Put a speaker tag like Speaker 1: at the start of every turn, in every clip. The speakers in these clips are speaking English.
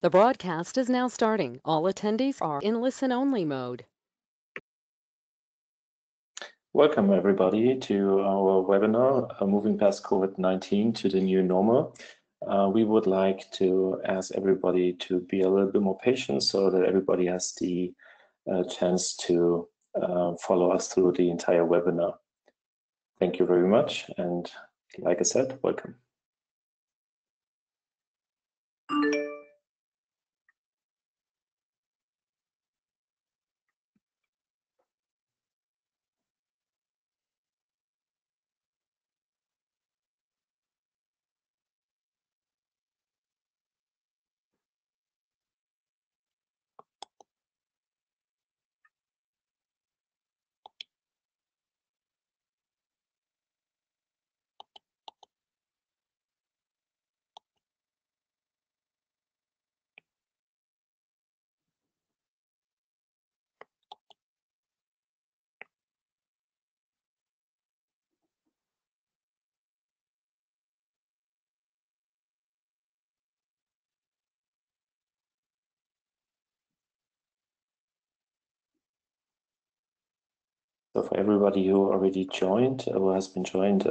Speaker 1: The broadcast is now starting. All attendees are in listen-only mode.
Speaker 2: Welcome everybody to our webinar, Moving Past COVID-19 to the New Normal. We would like to ask everybody to be a little bit more patient so that everybody has the chance to follow us through the entire webinar. Thank you very much, and like I said, welcome. So for everybody who already joined, who has been joined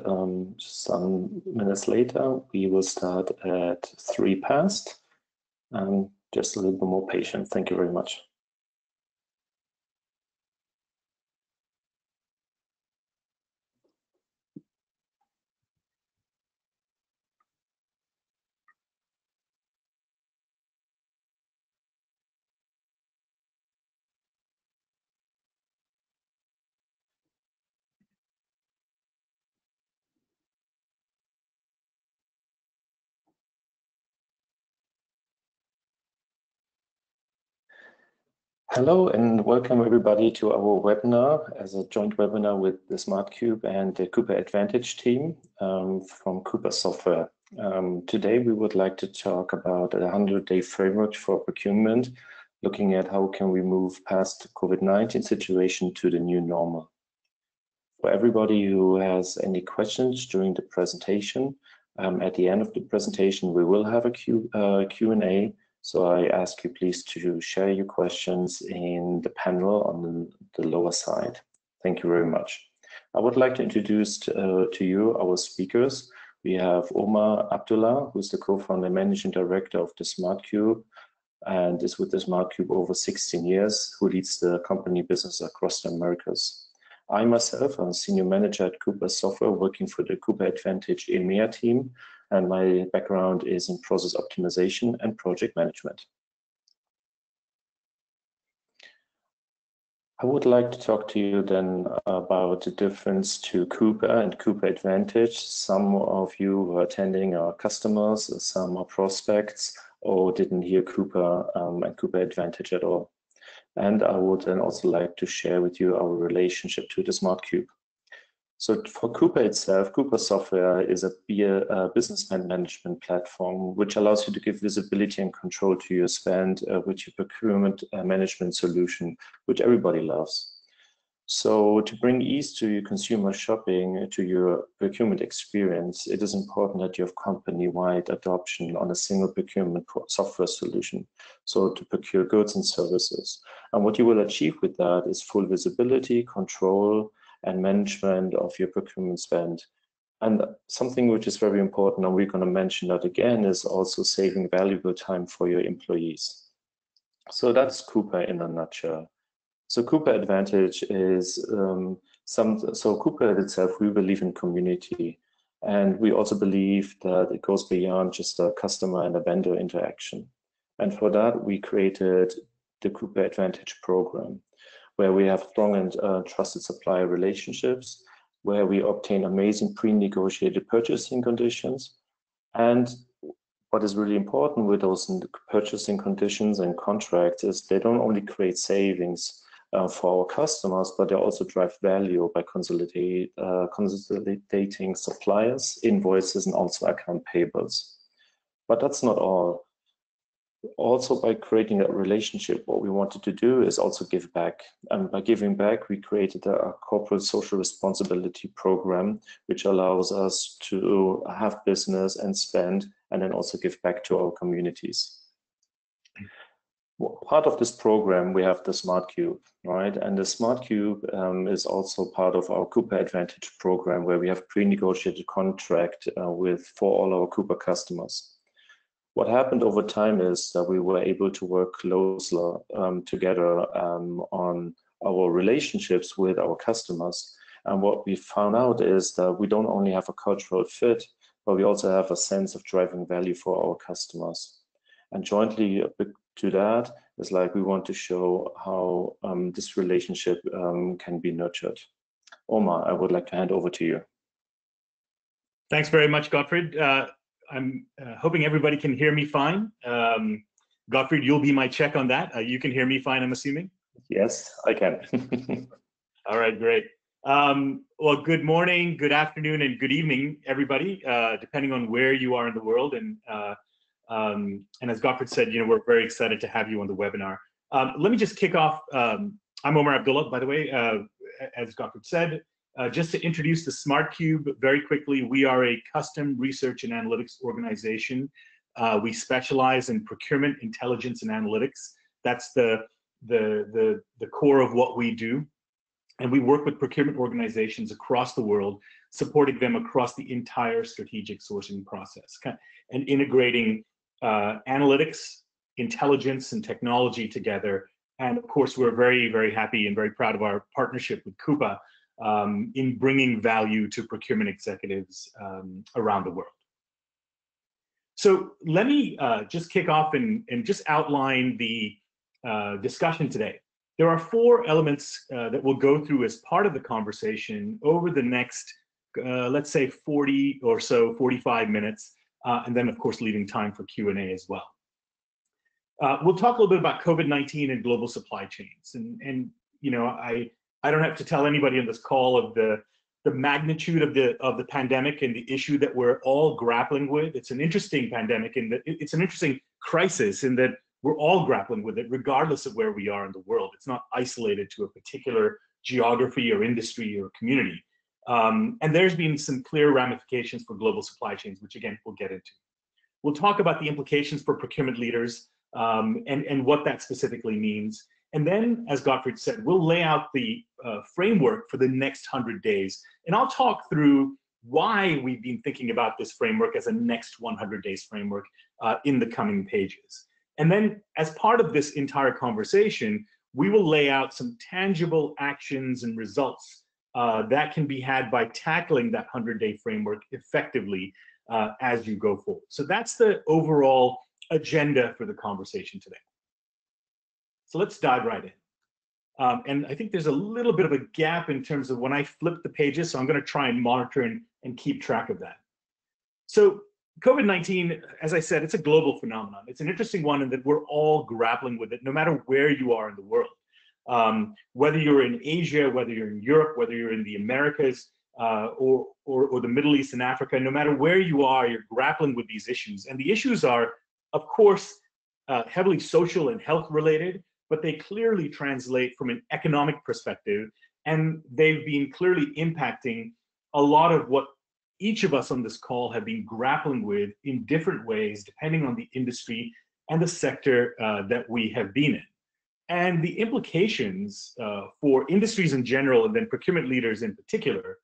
Speaker 2: some minutes later, we will start at 3 past. Just a little bit more patient. Thank you very much. Hello and welcome everybody to our webinar as a joint webinar with the SmartCube and the Coupa Advantage team from Coupa Software. Today we would like to talk about a 100-day framework for procurement, looking at how can we move past the COVID-19 situation to the new normal. For everybody who has any questions during the presentation, at the end of the presentation we will have a Q&A. So I ask you please to share your questions in the panel on the lower side. Thank you very much. I would like to introduce to you our speakers. We have Omer Abdullah, who's the co-founder and managing director of the SmartCube and is with the SmartCube over 16 years, who leads the company business across the Americas. I myself am a senior manager at Coupa Software, working for the Coupa Advantage EMEA team, and my background is in process optimization and project management. I would like to talk to you then about the difference to Coupa and Coupa Advantage. Some of you who are attending are customers, some are prospects, or didn't hear Coupa and Coupa Advantage at all. And I would then also like to share with you our relationship to the SmartCube. So for Coupa itself, Coupa Software is a business management platform which allows you to give visibility and control to your spend with your procurement management solution, which everybody loves. So to bring ease to your consumer shopping, to your procurement experience, it is important that you have company-wide adoption on a single procurement software solution, so to procure goods and services. And what you will achieve with that is full visibility, control, and management of your procurement spend. And something which is very important, and we're going to mention that again, is also saving valuable time for your employees. So that's Coupa in a nutshell. So Coupa Advantage is so Coupa itself, we believe in community, and we also believe that it goes beyond just a customer and a vendor interaction. And for that, we created the Coupa Advantage program, where we have strong and trusted supplier relationships, where we obtain amazing pre-negotiated purchasing conditions. And what is really important with those purchasing conditions and contracts is they don't only create savings for our customers, but they also drive value by consolidating suppliers, invoices, and also account payables. But that's not all. Also, by creating a relationship, what we wanted to do is also give back. And by giving back, we created a corporate social responsibility program, which allows us to have business and spend, and then also give back to our communities. Part of this program, we have the Smart Cube, right? And the Smart Cube is also part of our Coupa Advantage program, where we have pre-negotiated contract for all our Coupa customers. What happened over time is that we were able to work closer together on our relationships with our customers. And what we found out is that we don't only have a cultural fit, but we also have a sense of driving value for our customers. And jointly to that is like we want to show how this relationship can be nurtured. Omer, I would like to hand over to you.
Speaker 3: Thanks very much, Gottfried. I'm hoping everybody can hear me fine. Gottfried, you'll be my check on that. You can hear me fine, I'm assuming?
Speaker 2: Yes, I can.
Speaker 3: All right, great. Well, good morning, good afternoon, and good evening, everybody, depending on where you are in the world. And as Gottfried said, we're very excited to have you on the webinar. Let me just kick off. I'm Omer Abdullah, by the way, as Gottfried said. Just to introduce the Smart Cube very quickly, we are a custom research and analytics organization. We specialize in procurement, intelligence, and analytics. That's the core of what we do. And we work with procurement organizations across the world, supporting them across the entire strategic sourcing process and integrating analytics, intelligence, and technology together. And of course, we're very, very happy and very proud of our partnership with Coupa in bringing value to procurement executives around the world. So let me just kick off and just outline the discussion today. There are 4 elements that we'll go through as part of the conversation over the next, let's say 40 or so, 45 minutes, and then of course leaving time for Q&A as well. We'll talk a little bit about COVID-19 and global supply chains. And I don't have to tell anybody on this call of the magnitude of the pandemic and the issue that we're all grappling with. It's an interesting pandemic in that it's an interesting crisis in that we're all grappling with it, regardless of where we are in the world. It's not isolated to a particular geography or industry or community. And there's been some clear ramifications for global supply chains, which again, we'll get into. We'll talk about the implications for procurement leaders and what that specifically means. And then, as Gottfried said, we'll lay out the framework for the next 100 days. And I'll talk through why we've been thinking about this framework as a next 100 days framework in the coming pages. And then as part of this entire conversation, we will lay out some tangible actions and results that can be had by tackling that 100-day framework effectively as you go forward. So that's the overall agenda for the conversation today. So let's dive right in. And I think there's a little bit of a gap in terms of when I flip the pages, so I'm going to try and monitor and keep track of that. So COVID-19, as I said, it's a global phenomenon. It's an interesting one in that we're all grappling with it, no matter where you are in the world. Whether you're in Asia, whether you're in Europe, whether you're in the Americas, or the Middle East and Africa, no matter where you are, you're grappling with these issues. And the issues are, of course, heavily social and health related, but they clearly translate from an economic perspective, and they've been clearly impacting a lot of what each of us on this call have been grappling with in different ways, depending on the industry and the sector that we have been in. And the implications for industries in general, and then procurement leaders in particular,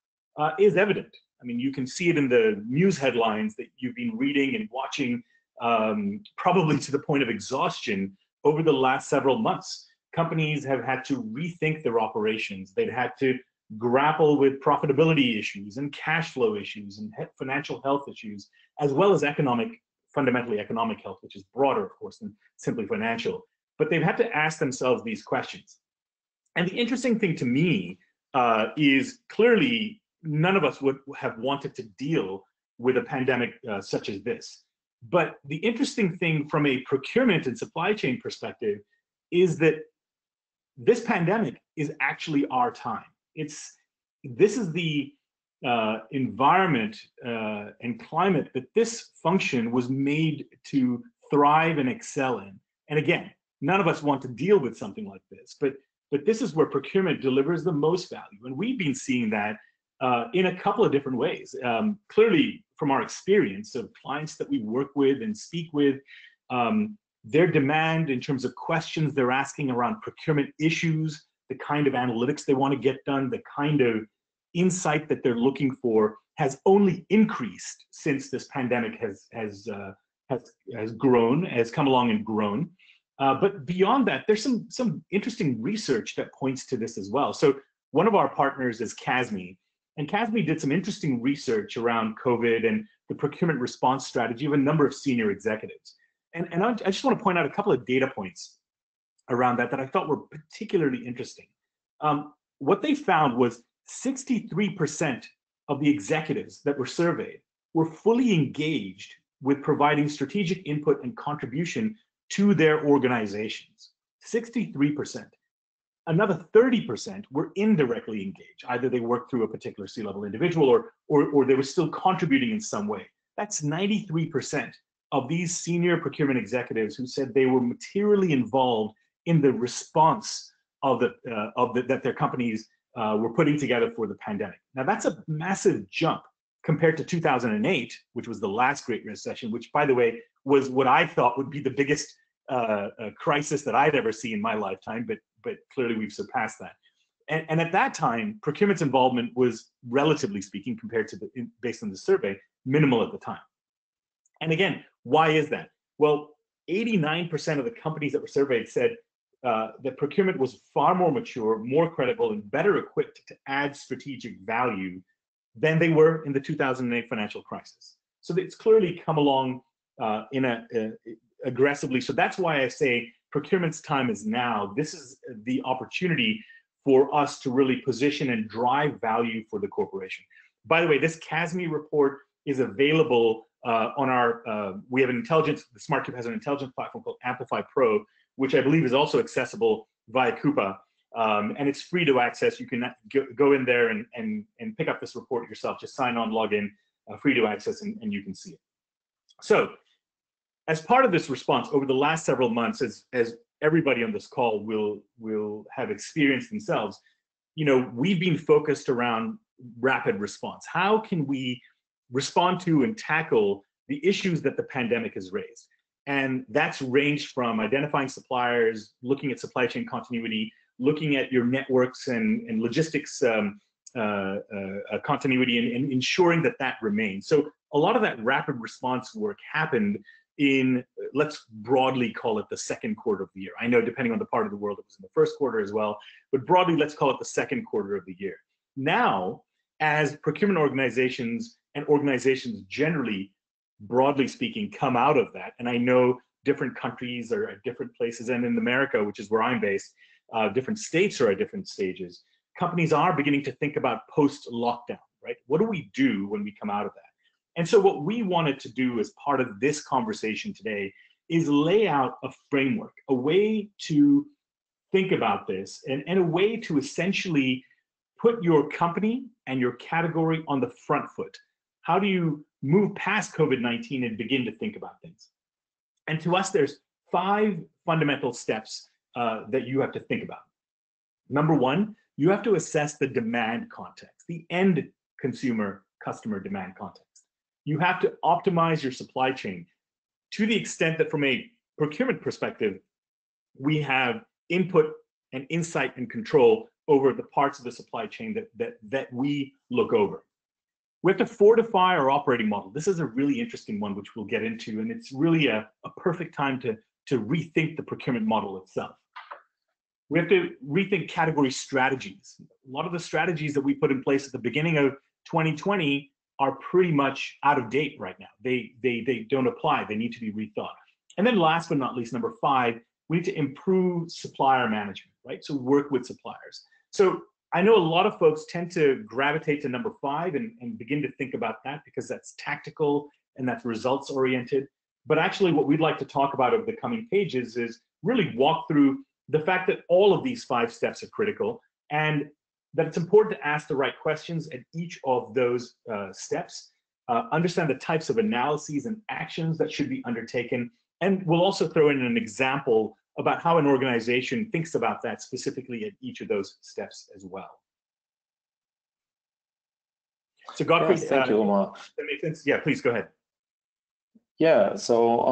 Speaker 3: is evident. I mean, you can see it in the news headlines that you've been reading and watching, probably to the point of exhaustion over the last several months. Companies have had to rethink their operations. They've had to grapple with profitability issues and cash flow issues and financial health issues, as well as fundamentally economic health, which is broader, of course, than simply financial. But they've had to ask themselves these questions. And the interesting thing to me is clearly none of us would have wanted to deal with a pandemic such as this. But the interesting thing from a procurement and supply chain perspective is that this pandemic is actually our time. This is the environment and climate that this function was made to thrive and excel in. And again, none of us want to deal with something like this, but this is where procurement delivers the most value. And we've been seeing that in a couple of different ways. Clearly, from our experience of clients that we work with and speak with, their demand in terms of questions they're asking around procurement issues, the kind of analytics they want to get done, the kind of insight that they're looking for has only increased since this pandemic has grown, has come along and grown. But beyond that, there's some interesting research that points to this as well. So one of our partners is CASME, and CASME did some interesting research around COVID and the procurement response strategy of a number of senior executives. And I just want to point out a couple of data points around that I thought were particularly interesting. What they found was 63% of the executives that were surveyed were fully engaged with providing strategic input and contribution to their organizations. 63%. Another 30% were indirectly engaged. Either they worked through a particular C-level individual or they were still contributing in some way. That's 93% of these senior procurement executives who said they were materially involved in the response that their companies were putting together for the pandemic. Now that's a massive jump compared to 2008, which was the last Great Recession, which, by the way, was what I thought would be the biggest crisis that I'd ever seen in my lifetime, but clearly we've surpassed that. And at that time, procurement's involvement was, relatively speaking, compared to based on the survey, minimal at the time. And again, why is that? Well, 89% of the companies that were surveyed said that procurement was far more mature, more credible, and better equipped to add strategic value than they were in the 2008 financial crisis. So it's clearly come along aggressively. So that's why I say procurement's time is now. This is the opportunity for us to really position and drive value for the corporation. By the way, this CASME report is available on our, we have an intelligence, the Smart Cube has an intelligence platform called Amplify Pro, which I believe is also accessible via Coupa. And it's free to access. You can go in there and pick up this report yourself. Just sign on, log in, free to access, and you can see it. So as part of this response over the last several months, as everybody on this call will have experienced themselves, we've been focused around rapid response. How can we respond to and tackle the issues that the pandemic has raised? And that's ranged from identifying suppliers, looking at supply chain continuity, looking at your networks and logistics continuity, and ensuring that remains. So a lot of that rapid response work happened in, let's broadly call it the second quarter of the year. I know depending on the part of the world, it was in the first quarter as well, but broadly, let's call it the second quarter of the year. Now, as procurement organizations and organizations generally, broadly speaking, come out of that, and I know different countries are at different places, and in America, which is where I'm based, different states are at different stages. Companies are beginning to think about post-lockdown, right? What do we do when we come out of that? And so what we wanted to do as part of this conversation today is lay out a framework, a way to think about this, and a way to essentially put your company and your category on the front foot. How do you move past COVID-19 and begin to think about things? And to us, there's 5 fundamental steps that you have to think about. Number 1, you have to assess the demand context, the end consumer customer demand context. You have to optimize your supply chain to the extent that from a procurement perspective, we have input and insight and control over the parts of the supply chain that we look over. We have to fortify our operating model. This is a really interesting one, which we'll get into, and it's really a perfect time to rethink the procurement model itself. We have to rethink category strategies. A lot of the strategies that we put in place at the beginning of 2020 are pretty much out of date right now. They don't apply. They need to be rethought. And then last but not least, number 5, we need to improve supplier management, right? So work with suppliers. So I know a lot of folks tend to gravitate to number 5 and begin to think about that because that's tactical and that's results oriented. But actually what we'd like to talk about over the coming pages is really walk through the fact that all of these 5 steps are critical and that it's important to ask the right questions at each of those steps, understand the types of analyses and actions that should be undertaken, and we'll also throw in an example about how an organization thinks about that specifically at each of those steps as well. So Gottfied,
Speaker 2: thank you, Omer.
Speaker 3: That makes sense? Yeah, please go ahead.
Speaker 2: Yeah, so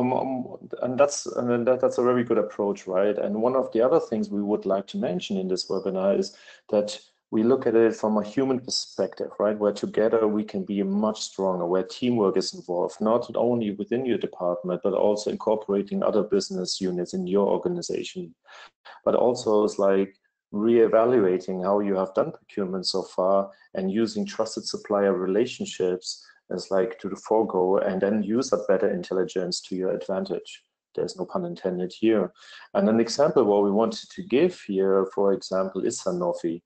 Speaker 2: and that's that's a very good approach, right? And one of the other things we would like to mention in this webinar is that we look at it from a human perspective, right? Where together we can be much stronger, where teamwork is involved, not only within your department, but also incorporating other business units in your organization. But also it's like reevaluating how you have done procurement so far and using trusted supplier relationships as like to the forego, and then use that better intelligence to your advantage. There's no pun intended here. And an example what we wanted to give here, for example, is Sanofi,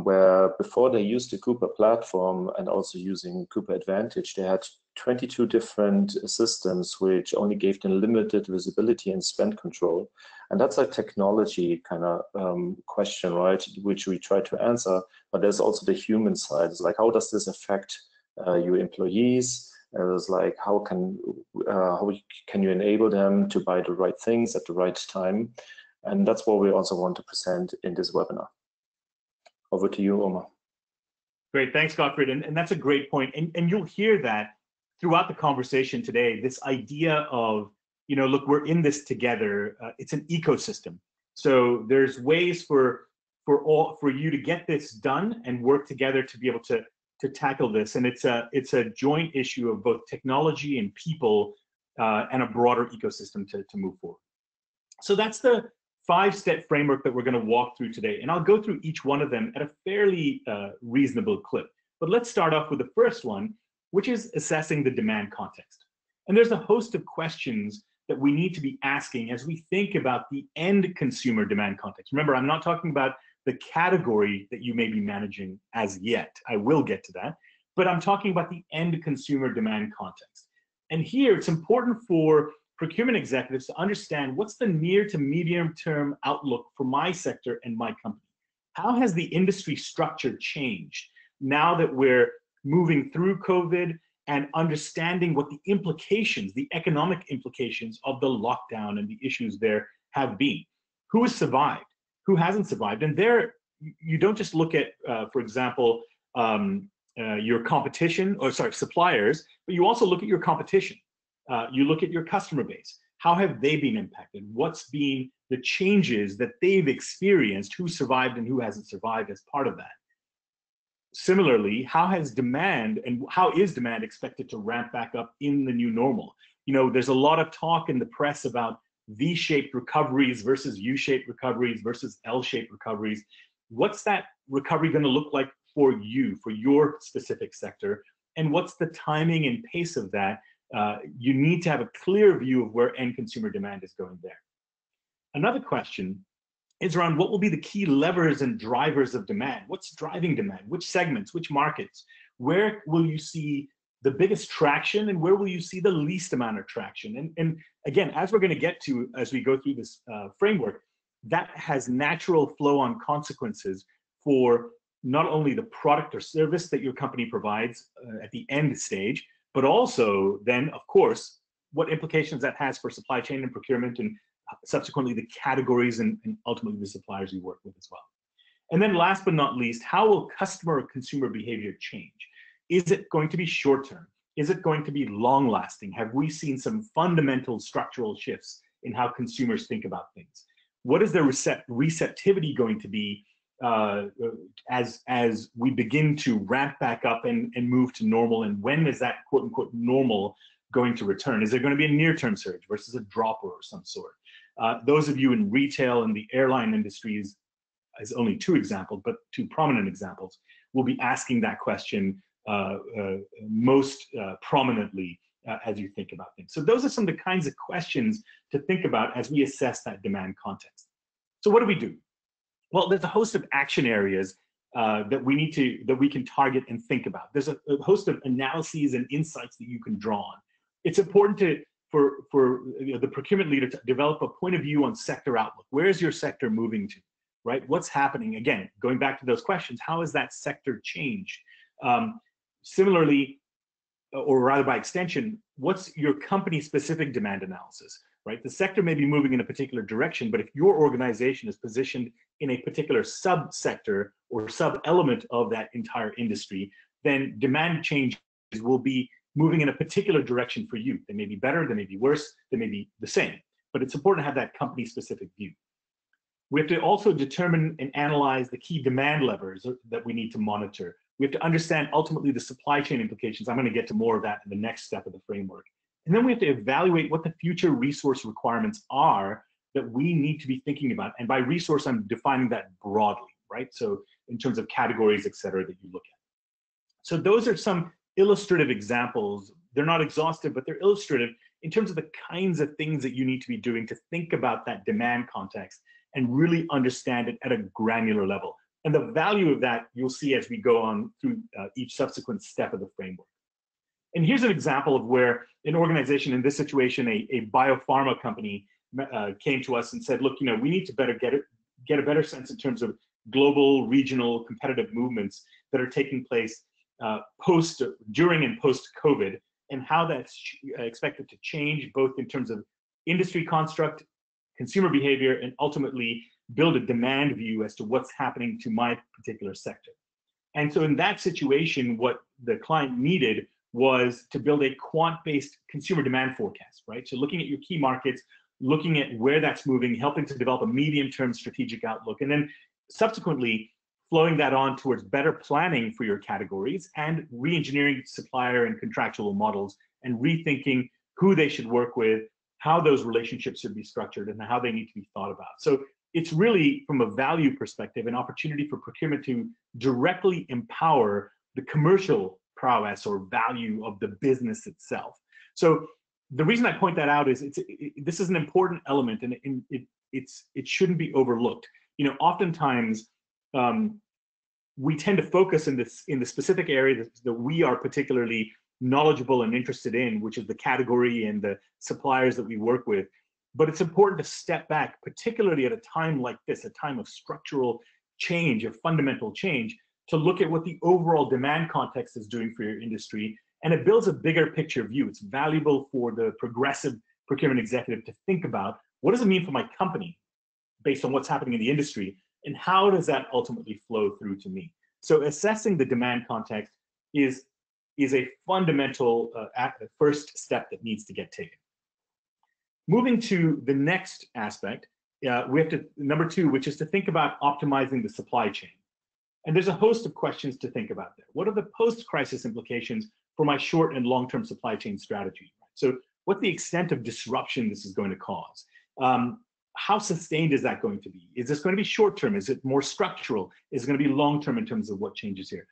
Speaker 2: where before they used the Coupa platform and also using Coupa Advantage, they had 22 different systems which only gave them limited visibility and spend control. And that's a technology kind of question, right, which we try to answer. But there's also the human side. It's like, how does this affect your employees? It's like, how can you enable them to buy the right things at the right time? And that's what we also want to present in this webinar. Over to you, Omer.
Speaker 3: Great, thanks, Gottfried. And that's a great point. And you'll hear that throughout the conversation today, this idea of, you know, look, we're in this together. It's an ecosystem. So there's ways for you to get this done and work together to be able to tackle this. And it's a joint issue of both technology and people and a broader ecosystem to move forward. So that's the 5-step framework that we're going to walk through today. And I'll go through each one of them at a fairly reasonable clip. But let's start off with the first one, which is assessing the demand context. And there's a host of questions that we need to be asking as we think about the end consumer demand context. Remember, I'm not talking about the category that you may be managing as yet. I will get to that. But I'm talking about the end consumer demand context. And here it's important for procurement executives to understand what's the near to medium term outlook for my sector and my company. How has the industry structure changed now that we're moving through COVID and understanding what the implications, the economic implications of the lockdown and the issues there have been? Who has survived? Who hasn't survived? And there, you don't just look at, for example, your competition, or sorry, suppliers, but you also look at your competition. You look at your customer base. How have they been impacted? What's been the changes that they've experienced? Who survived and who hasn't survived as part of that? Similarly, how has demand and how is demand expected to ramp back up in the new normal? You know, there's a lot of talk in the press about V-shaped recoveries versus U-shaped recoveries versus L-shaped recoveries. What's that recovery going to look like for you, for your specific sector? And what's the timing and pace of that? You need to have a clear view of where end consumer demand is going there. Another question is around what will be the key levers and drivers of demand? What's driving demand? Which segments, which markets? Where will you see the biggest traction and where will you see the least amount of traction? And again, as we're going to get to as we go through this framework, that has natural flow-on consequences for not only the product or service that your company provides at the end stage, but also then, of course, what implications that has for supply chain and procurement and subsequently the categories and ultimately the suppliers you work with as well. And then last but not least, how will customer or consumer behavior change? Is it going to be short-term? Is it going to be long-lasting? Have we seen some fundamental structural shifts in how consumers think about things? What is their receptivity going to be as we begin to ramp back up and move to normal? And when is that quote-unquote normal going to return? Is there going to be a near-term surge versus a dropper of some sort? Those of you in retail and the airline industries, as only two examples, but two prominent examples, will be asking that question most prominently as you think about things. So those are some of the kinds of questions to think about as we assess that demand context. So what do we do? Well, there's a host of action areas that we can target and think about. There's a host of analyses and insights that you can draw on. It's important for the procurement leader to develop a point of view on sector outlook. Where is your sector moving to, right? What's happening? Again, going back to those questions, how has that sector changed? Similarly, or rather by extension, what's your company-specific demand analysis, right? The sector may be moving in a particular direction, but if your organization is positioned in a particular subsector or sub-element of that entire industry, then demand changes will be moving in a particular direction for you. They may be better, they may be worse, they may be the same, but it's important to have that company-specific view. We have to also determine and analyze the key demand levers that we need to monitor. We have to understand ultimately the supply chain implications. I'm going to get to more of that in the next step of the framework. And then we have to evaluate what the future resource requirements are that we need to be thinking about. And by resource, I'm defining that broadly, right? So in terms of categories, et cetera, that you look at. So those are some illustrative examples. They're not exhaustive, but they're illustrative in terms of the kinds of things that you need to be doing to think about that demand context and really understand it at a granular level. And the value of that you'll see as we go on through each subsequent step of the framework. And here's an example of where an organization, in this situation, a biopharma company, came to us and said, look, we need to better get a better sense in terms of global, regional, competitive movements that are taking place during and post-COVID, and how that's expected to change both in terms of industry construct, consumer behavior, and ultimately build a demand view as to what's happening to my particular sector. And so in that situation, what the client needed was to build a quant-based consumer demand forecast, right? So looking at your key markets, looking at where that's moving, helping to develop a medium-term strategic outlook, and then subsequently flowing that on towards better planning for your categories and re-engineering supplier and contractual models and rethinking who they should work with, how those relationships should be structured, and how they need to be thought about. So it's really, from a value perspective, an opportunity for procurement to directly empower the commercial prowess or value of the business itself. So the reason I point that out is this is an important element, and it shouldn't be overlooked. Oftentimes we tend to focus in the specific area that we are particularly knowledgeable and interested in, which is the category and the suppliers that we work with. But it's important to step back, particularly at a time like this, a time of structural change, of fundamental change, to look at what the overall demand context is doing for your industry. And it builds a bigger picture view. It's valuable for the progressive procurement executive to think about, what does it mean for my company based on what's happening in the industry, and how does that ultimately flow through to me? So assessing the demand context is a fundamental first step that needs to get taken. Moving to the next aspect, we have to, number 2, which is to think about optimizing the supply chain. And there's a host of questions to think about there. What are the post-crisis implications for my short and long-term supply chain strategy? So what's the extent of disruption this is going to cause? How sustained is that going to be? Is this going to be short-term? Is it more structural? Is it going to be long-term in terms of what changes here?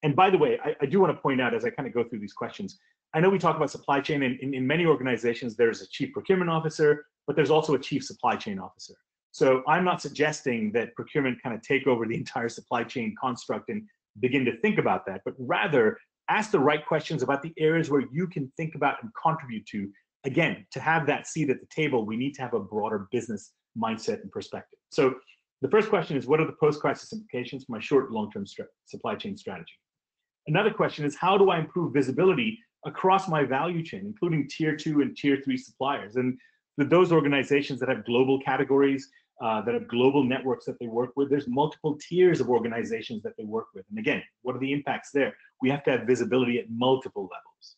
Speaker 3: And by the way, I do want to point out as I kind of go through these questions, I know we talk about supply chain, and in many organizations, there's a chief procurement officer, but there's also a chief supply chain officer. So I'm not suggesting that procurement kind of take over the entire supply chain construct and begin to think about that, but rather ask the right questions about the areas where you can think about and contribute to. Again, to have that seat at the table, we need to have a broader business mindset and perspective. So the first question is, what are the post-crisis implications for my short and long-term supply chain strategy? Another question is, how do I improve visibility across my value chain, including tier 2 and tier 3 suppliers? And for those organizations that have global categories, that have global networks that they work with, there's multiple tiers of organizations that they work with. And again, what are the impacts there? We have to have visibility at multiple levels.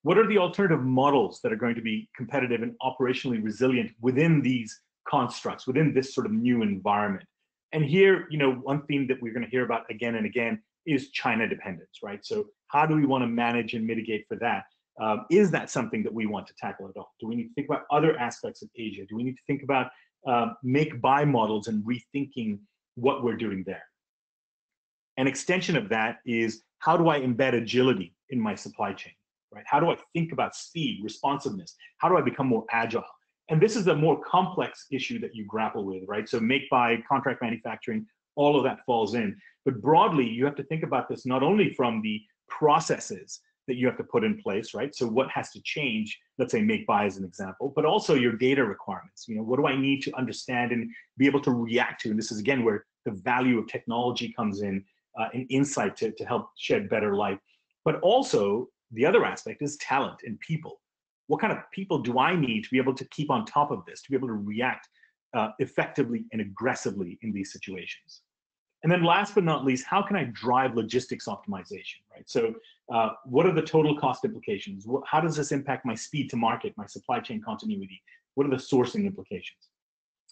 Speaker 3: What are the alternative models that are going to be competitive and operationally resilient within these constructs, within this sort of new environment? And here, one theme that we're going to hear about again and again is China dependence, right? So how do we want to manage and mitigate for that? Is that something that we want to tackle at all? Do we need to think about other aspects of Asia? Do we need to think about make-buy models and rethinking what we're doing there? An extension of that is, how do I embed agility in my supply chain, right? How do I think about speed, responsiveness? How do I become more agile? And this is a more complex issue that you grapple with, right? So make-buy, contract manufacturing, all of that falls in. But broadly, you have to think about this not only from the processes that you have to put in place, right? So what has to change, let's say make-buy as an example, but also your data requirements. What do I need to understand and be able to react to? And this is, again, where the value of technology comes in, and insight to help shed better light. But also, the other aspect is talent and people. What kind of people do I need to be able to keep on top of this, to be able to react effectively and aggressively in these situations? And then last but not least, how can I drive logistics optimization, right? So what are the total cost implications? How does this impact my speed to market, my supply chain continuity? What are the sourcing implications?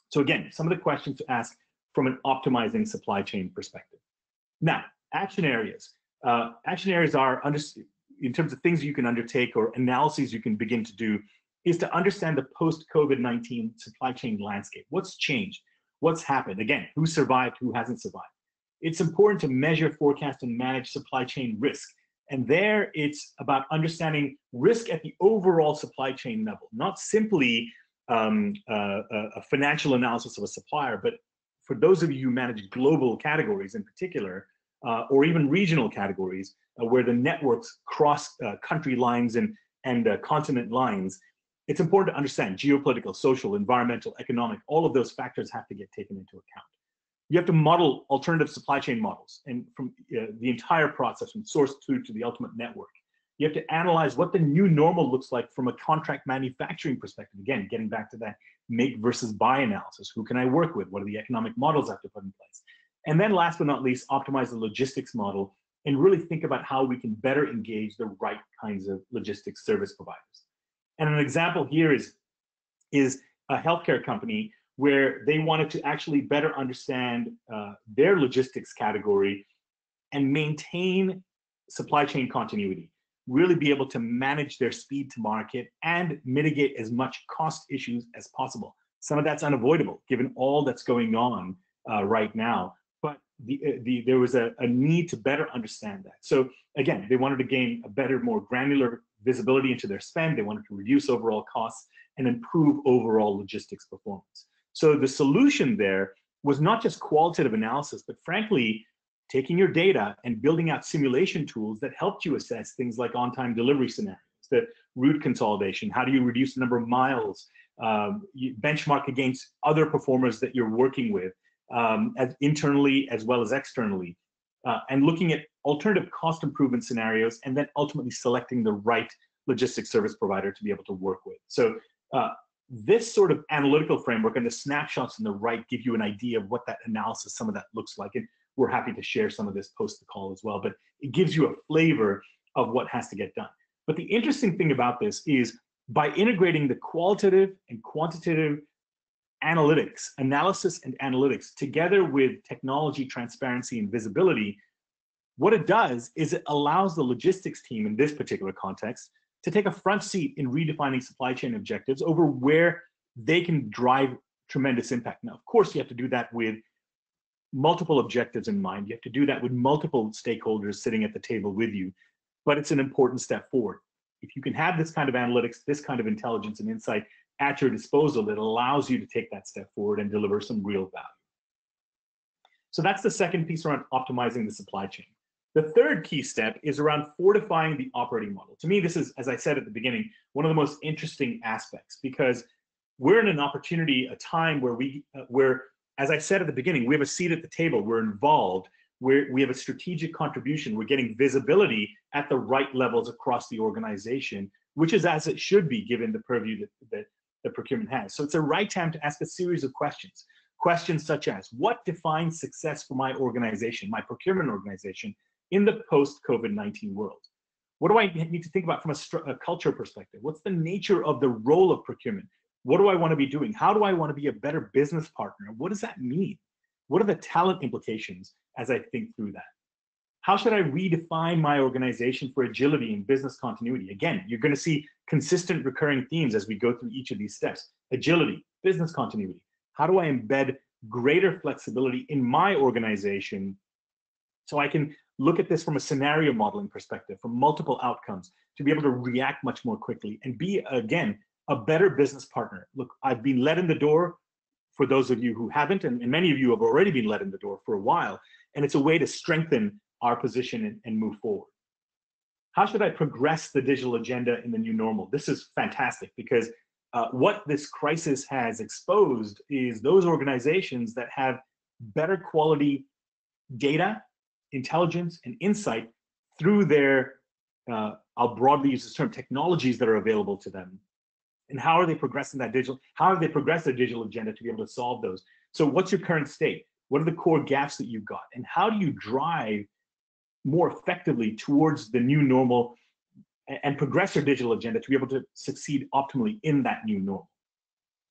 Speaker 3: So again, some of the questions to ask from an optimizing supply chain perspective. Now, action areas. Action areas are, in terms of things you can undertake or analyses you can begin to do, is to understand the post-COVID-19 supply chain landscape. What's changed? What's happened? Again, who survived, who hasn't survived? It's important to measure, forecast, and manage supply chain risk. And there it's about understanding risk at the overall supply chain level, not simply a financial analysis of a supplier, but for those of you who manage global categories in particular, or even regional categories, where the networks cross country lines and continent lines, it's important to understand geopolitical, social, environmental, economic, all of those factors have to get taken into account. You have to model alternative supply chain models, and from the entire process, from source through to the ultimate network. You have to analyze what the new normal looks like from a contract manufacturing perspective. Again, getting back to that make versus buy analysis. Who can I work with? What are the economic models I have to put in place? And then last but not least, optimize the logistics model and really think about how we can better engage the right kinds of logistics service providers. And an example here is a healthcare company where they wanted to actually better understand their logistics category and maintain supply chain continuity, really be able to manage their speed to market and mitigate as much cost issues as possible. Some of that's unavoidable given all that's going on right now, but there was a need to better understand that. So again, they wanted to gain a better, more granular visibility into their spend. They wanted to reduce overall costs and improve overall logistics performance. So the solution there was not just qualitative analysis, but frankly, taking your data and building out simulation tools that helped you assess things like on-time delivery scenarios, the route consolidation, how do you reduce the number of miles, you benchmark against other performers that you're working with, as internally as well as externally, and looking at alternative cost improvement scenarios, and then ultimately selecting the right logistics service provider to be able to work with. So this sort of analytical framework and the snapshots on the right give you an idea of what that analysis, some of that looks like. And we're happy to share some of this post the call as well, but it gives you a flavor of what has to get done. But the interesting thing about this is by integrating the qualitative and quantitative analytics, analysis and analytics, together with technology, transparency, and visibility, what it does is it allows the logistics team in this particular context to take a front seat in redefining supply chain objectives over where they can drive tremendous impact. Now, of course, you have to do that with multiple objectives in mind. You have to do that with multiple stakeholders sitting at the table with you, but it's an important step forward. If you can have this kind of analytics, this kind of intelligence and insight at your disposal, it allows you to take that step forward and deliver some real value. So that's the second piece around optimizing the supply chain. The third key step is around fortifying the operating model. To me, this is, as I said at the beginning, one of the most interesting aspects, because we're in an opportunity, a time where as I said at the beginning, we have a seat at the table, we're involved, we have a strategic contribution, we're getting visibility at the right levels across the organization, which is as it should be given the purview that procurement has. So it's a right time to ask a series of questions. Questions such as, what defines success for my organization, my procurement organization, in the post-COVID-19 world? What do I need to think about from a culture perspective? What's the nature of the role of procurement? What do I want to be doing? How do I want to be a better business partner? What does that mean? What are the talent implications as I think through that? How should I redefine my organization for agility and business continuity? Again, you're going to see consistent recurring themes as we go through each of these steps. Agility, business continuity. How do I embed greater flexibility in my organization so I can look at this from a scenario modeling perspective, from multiple outcomes, to be able to react much more quickly and be, again, a better business partner. Look, I've been let in the door, for those of you who haven't, and many of you have already been let in the door for a while, and it's a way to strengthen our position and move forward. How should I progress the digital agenda in the new normal? This is fantastic, because what this crisis has exposed is those organizations that have better quality data, intelligence, and insight through their, I'll broadly use this term, technologies that are available to them. And how are they progressing that how have they progressed their digital agenda to be able to solve those? So what's your current state? What are the core gaps that you've got? And how do you drive more effectively towards the new normal and progress your digital agenda to be able to succeed optimally in that new normal?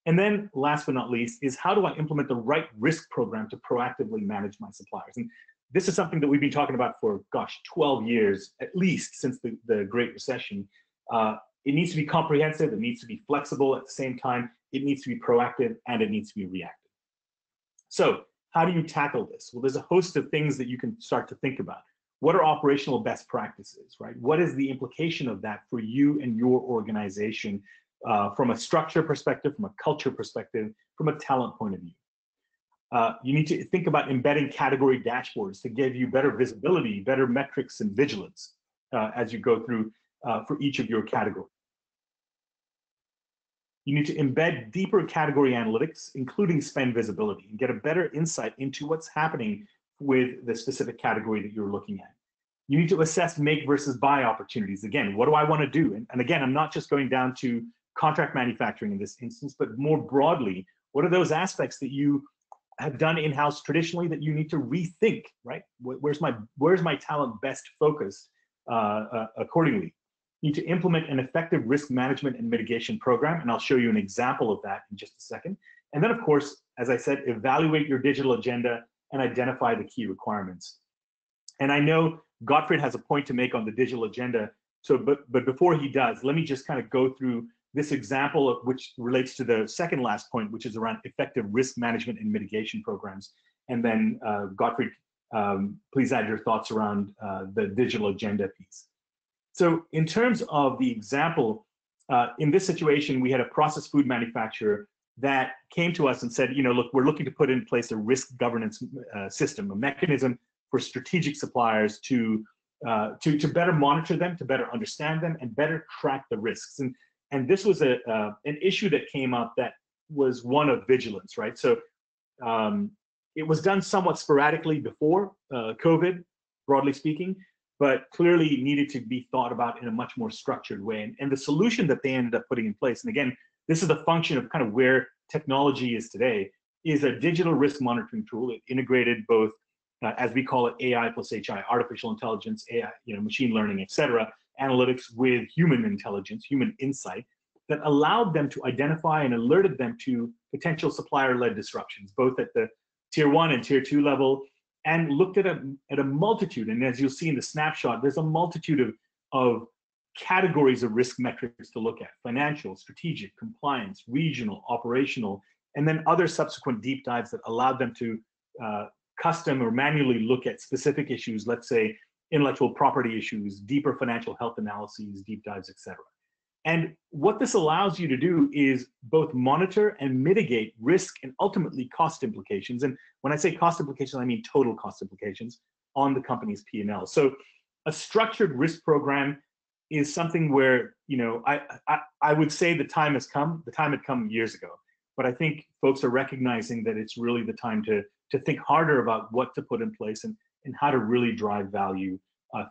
Speaker 3: And then last but not least is, how do I implement the right risk program to proactively manage my suppliers? And this is something that we've been talking about for, gosh, 12 years, at least since the Great Recession. It needs to be comprehensive, it needs to be flexible at the same time, it needs to be proactive, and it needs to be reactive. So how do you tackle this? Well, there's a host of things that you can start to think about. What are operational best practices, right? What is the implication of that for you and your organization from a structure perspective, from a culture perspective, from a talent point of view? You need to think about embedding category dashboards to give you better visibility, better metrics and vigilance as you go through for each of your categories. You need to embed deeper category analytics, including spend visibility, and get a better insight into what's happening with the specific category that you're looking at. You need to assess make versus buy opportunities. Again, what do I want to do? And again, I'm not just going down to contract manufacturing in this instance, but more broadly, what are those aspects that you have done in-house traditionally that you need to rethink, right? Where's my talent best focused accordingly? You need to implement an effective risk management and mitigation program, and I'll show you an example of that in just a second. And then, of course, as I said, evaluate your digital agenda and identify the key requirements. And I know Gottfied has a point to make on the digital agenda, so but before he does, let me just kind of go through this example of which relates to the second last point, which is around effective risk management and mitigation programs. And then Gottfied, please add your thoughts around the digital agenda piece. So in terms of the example, in this situation, we had a processed food manufacturer that came to us and said, you know, look, we're looking to put in place a risk governance system, a mechanism for strategic suppliers to better monitor them, to better understand them, and better track the risks. And this was an issue that came up that was one of vigilance, right? So it was done somewhat sporadically before COVID, broadly speaking, but clearly needed to be thought about in a much more structured way. And the solution that they ended up putting in place, and again, this is the function of kind of where technology is today, is a digital risk monitoring tool. It integrated both, as we call it, AI plus HI, artificial intelligence, AI, you know, machine learning, et cetera, analytics with human intelligence, human insight, that allowed them to identify and alerted them to potential supplier-led disruptions, both at the tier 1 and tier 2 level, and looked at a multitude. And as you'll see in the snapshot, there's a multitude of categories of risk metrics to look at: financial, strategic, compliance, regional, operational, and then other subsequent deep dives that allowed them to custom or manually look at specific issues, let's say intellectual property issues, deeper financial health analyses, deep dives, etc. And what this allows you to do is both monitor and mitigate risk and ultimately cost implications. And when I say cost implications, I mean total cost implications on the company's P&L. So a structured risk program is something where, you know, I would say the time has come. The time had come years ago. But I think folks are recognizing that it's really the time to think harder about what to put in place and how to really drive value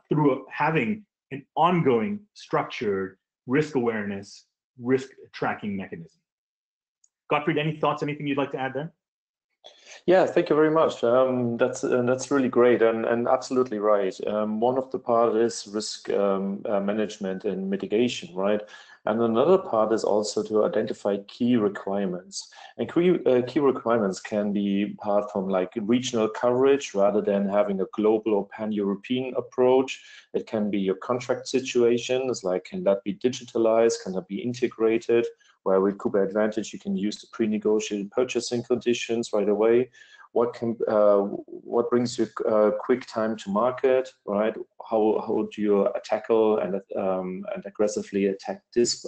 Speaker 3: through having an ongoing structured risk awareness, risk tracking mechanism. Gottfied, any thoughts, anything you'd like to add there?
Speaker 2: Yeah, thank you very much. That's really great and absolutely right. One of the part is risk management and mitigation, right? And another part is also to identify key requirements. And key requirements can be part from like regional coverage rather than having a global or pan-European approach. It can be your contract situations, like can that be digitalized, can that be integrated? Where with Coupa Advantage, you can use the pre-negotiated purchasing conditions right away. What brings you quick time to market, right? How do you tackle and aggressively attack this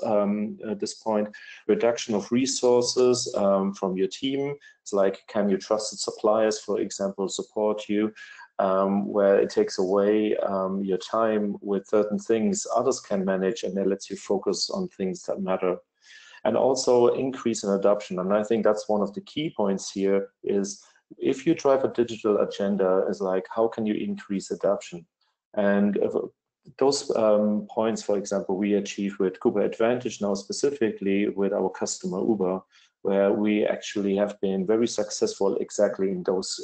Speaker 2: point? Reduction of resources from your team. It's like, can your trusted suppliers, for example, support you? Where it takes away your time with certain things others can manage, and it lets you focus on things that matter. And also increase in adoption. And I think that's one of the key points here is, if you drive a digital agenda, is like, how can you increase adoption? And those points, for example, we achieve with Coupa Advantage now, specifically with our customer Uber. where we actually have been very successful exactly in those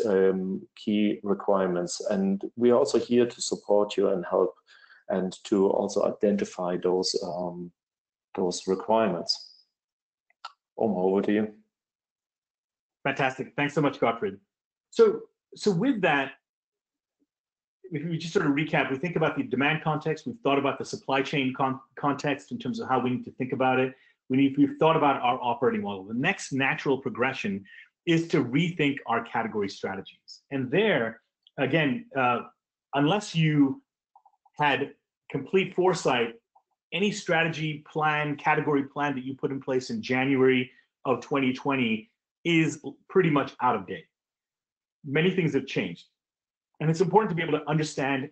Speaker 2: key requirements. And we are also here to support you and help and to also identify those requirements. Omer, over to you.
Speaker 3: Fantastic. Thanks so much, Gottfried. So with that, if we just sort of recap, we think about the demand context, we've thought about the supply chain context in terms of how we need to think about it. We've thought about our operating model. The next natural progression is to rethink our category strategies. And there, again, unless you had complete foresight, any strategy plan, category plan that you put in place in January of 2020 is pretty much out of date. Many things have changed. And it's important to be able to understand